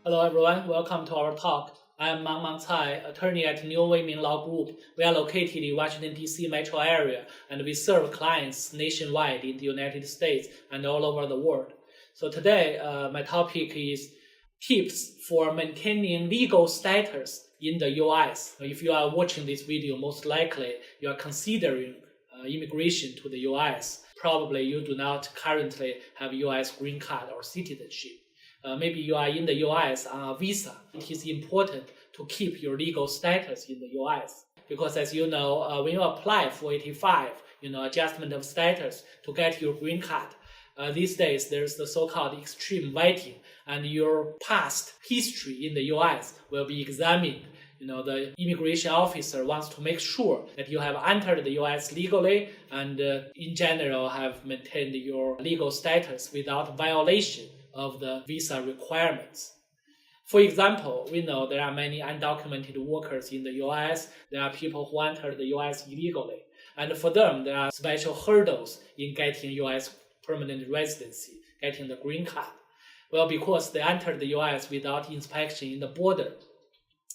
Hello everyone, welcome to our talk. I am Mang Cai, attorney at New Weiming Law Group. We are located in Washington, D.C. metro area, and we serve clients nationwide in the United States and all over the world. So today, my topic is tips for maintaining legal status in the U.S. If you are watching this video, most likely you are considering immigration to the U.S. Probably you do not currently have U.S. green card or citizenship. Maybe you are in the U.S. on a visa. It is important to keep your legal status in the U.S. because, as you know, when you apply for 85, adjustment of status to get your green card, these days there's the so-called extreme vetting, and your past history in the U.S. will be examined. The immigration officer wants to make sure that you have entered the U.S. legally and in general have maintained your legal status without violation of the visa requirements. For example, we know there are many undocumented workers in the U.S. There are people who entered the U.S. illegally. And for them, there are special hurdles in getting U.S. permanent residency, getting the green card. Well, because they entered the U.S. without inspection in the border.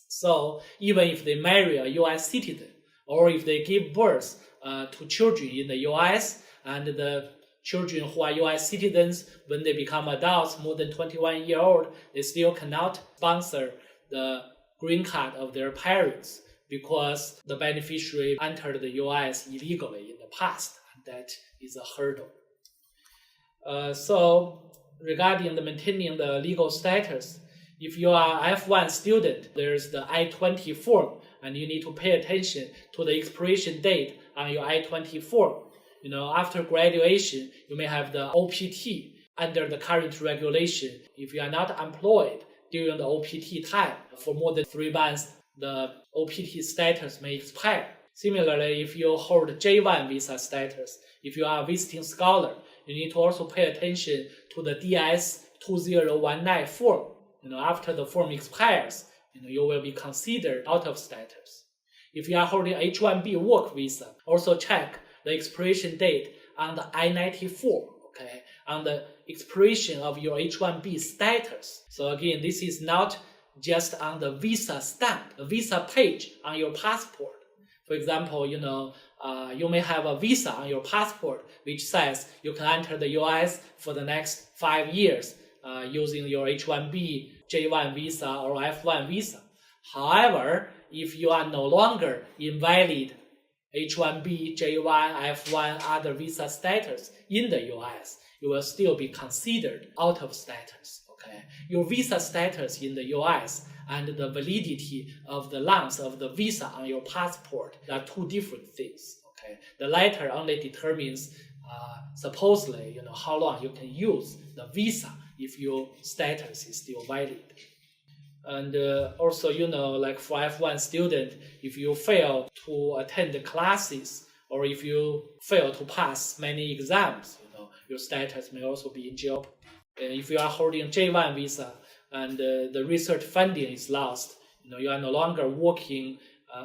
So even if they marry a U.S. citizen, or if they give birth to children in the U.S., and the children who are U.S. citizens, when they become adults, more than 21 years old, they still cannot sponsor the green card of their parents because the beneficiary entered the U.S. illegally in the past, and that is a hurdle. So regarding the maintaining the legal status, if you are an F1 student, there's the I-20 form, and you need to pay attention to the expiration date on your I-20 form. After graduation, you may have the OPT. Under the current regulation, if you are not employed during the OPT time for more than 3 months, the OPT status may expire. Similarly, if you hold J1 visa status, if you are a visiting scholar, you need to also pay attention to the DS-2019 form. After the form expires, you will be considered out of status. If you are holding H-1B work visa, also check the expiration date on the I-94, on the expiration of your H-1B status. So again, this is not just on the visa stamp, the visa page on your passport. For example, you may have a visa on your passport which says you can enter the US for the next 5 years using your H-1B, J1 visa or F1 visa. However, if you are no longer invalid H-1B, J1, F1, other visa status in the U.S., you will still be considered out of status. Your visa status in the U.S. and the validity of the length of the visa on your passport are two different things. The latter only determines supposedly how long you can use the visa if your status is still valid. And also, like for F1 student, if you fail to attend the classes or if you fail to pass many exams, your status may also be in jeopardy. If you are holding J1 visa and the research funding is lost, you are no longer working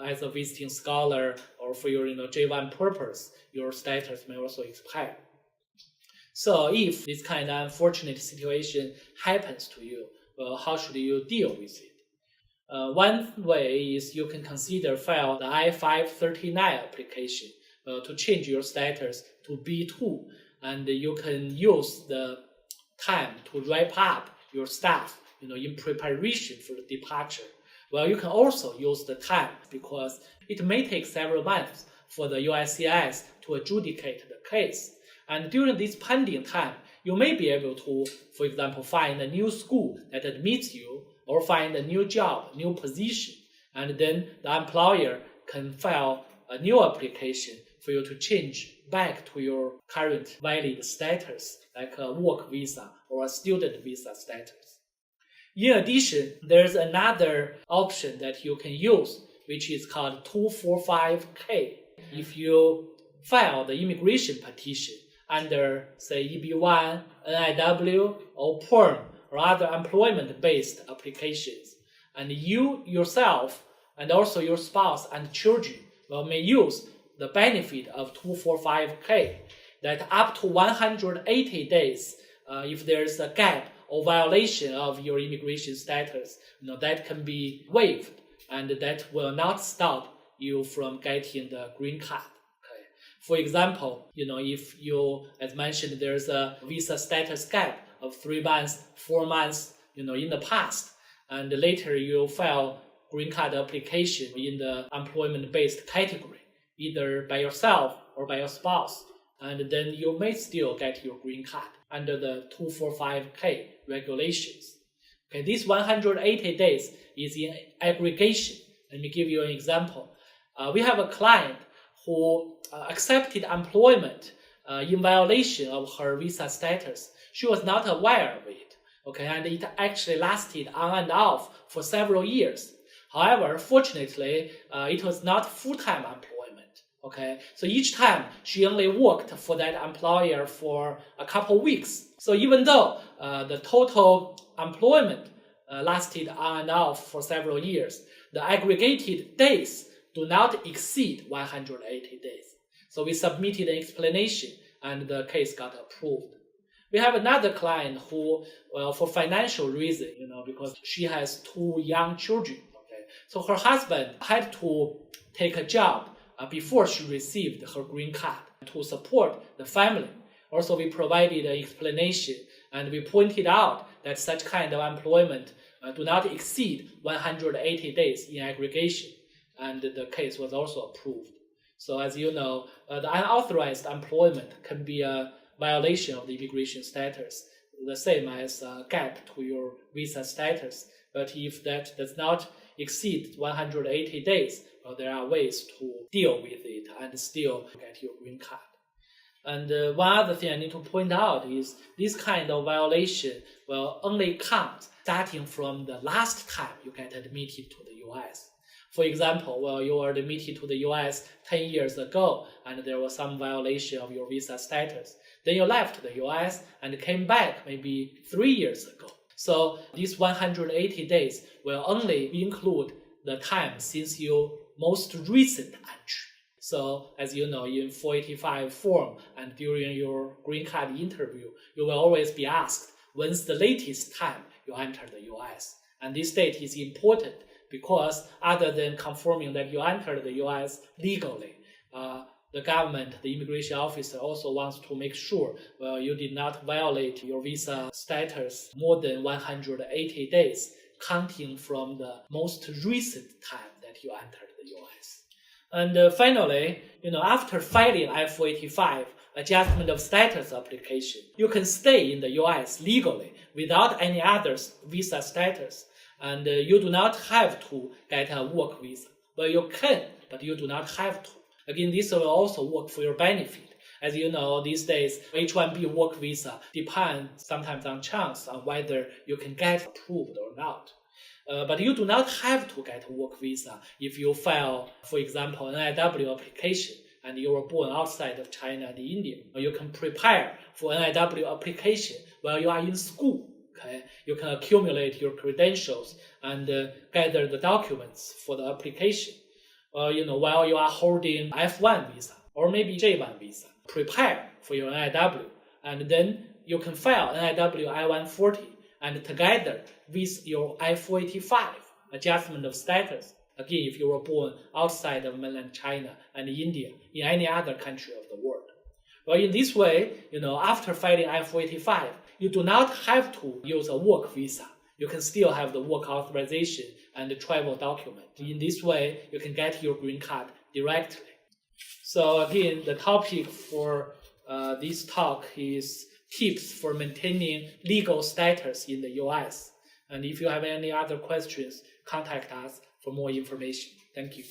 as a visiting scholar or for your J1 purpose, your status may also expire. So if this kind of unfortunate situation happens to you, well, how should you deal with it? One way is you can consider file the I-539 application to change your status to B2, and you can use the time to wrap up your stuff, in preparation for the departure. Well, you can also use the time because it may take several months for the USCIS to adjudicate the case. And during this pending time, you may be able to, for example, find a new school that admits you or find a new job, new position, and then the employer can file a new application for you to change back to your current valid status, like a work visa or a student visa status. In addition, there's another option that you can use, which is called 245K. If you file the immigration petition under, say, EB-1, NIW, or PERM, or other employment-based applications, and you yourself and also your spouse and children may use the benefit of 245K, that up to 180 days, if there is a gap or violation of your immigration status, that can be waived, and that will not stop you from getting the green card. Okay. For example, if you, as mentioned, there's a visa status gap of 3 months, 4 months, in the past, and later you file green card application in the employment-based category, either by yourself or by your spouse, and then you may still get your green card under the 245K regulations. Okay, this 180 days is in aggregation. Let me give you an example. We have a client who accepted employment in violation of her visa status. She was not aware of it, okay, and it actually lasted on and off for several years. However, fortunately, it was not full-time employment, okay? So each time she only worked for that employer for a couple weeks. So even though the total employment lasted on and off for several years, the aggregated days do not exceed 180 days. So we submitted an explanation and the case got approved. We have another client who, for financial reason, because she has 2 young children, okay? So her husband had to take a job before she received her green card to support the family. Also, we provided an explanation and we pointed out that such kind of employment do not exceed 180 days in aggregation, and the case was also approved. So as you know, the unauthorized employment can be a violation of the immigration status, the same as a gap to your visa status. But if that does not exceed 180 days, there are ways to deal with it and still get your green card. And one other thing I need to point out is this kind of violation will only count starting from the last time you get admitted to the US. For example, you were admitted to the US 10 years ago and there was some violation of your visa status. Then you left the US and came back maybe 3 years ago. So these 180 days will only include the time since your most recent entry. So as you know, in 485 form and during your green card interview, you will always be asked, when's the latest time you entered the US? And this date is important because other than confirming that you entered the US legally, the government, the immigration officer also wants to make sure you did not violate your visa status more than 180 days, counting from the most recent time that you entered the US. And finally, after filing I-485 adjustment of status application, you can stay in the US legally without any other visa status, and you do not have to get a work visa. Well, you can, but you do not have to. Again, this will also work for your benefit. As you know, these days, H-1B work visa depends sometimes on chance on whether you can get approved or not. But you do not have to get a work visa if you file, for example, an NIW application and you were born outside of China and India. You can prepare for an NIW application while you are in school. Okay? You can accumulate your credentials and gather the documents for the application. While you are holding F1 visa or maybe J1 visa, prepare for your NIW, and then you can file NIW I-140, and together with your I-485 adjustment of status, again, if you were born outside of mainland China and India, in any other country of the world. Well, in this way, after filing I-485, you do not have to use a work visa. You can still have the work authorization and the travel document. In this way, you can get your green card directly. So again, the topic for this talk is tips for maintaining legal status in the US. And if you have any other questions, contact us for more information. Thank you.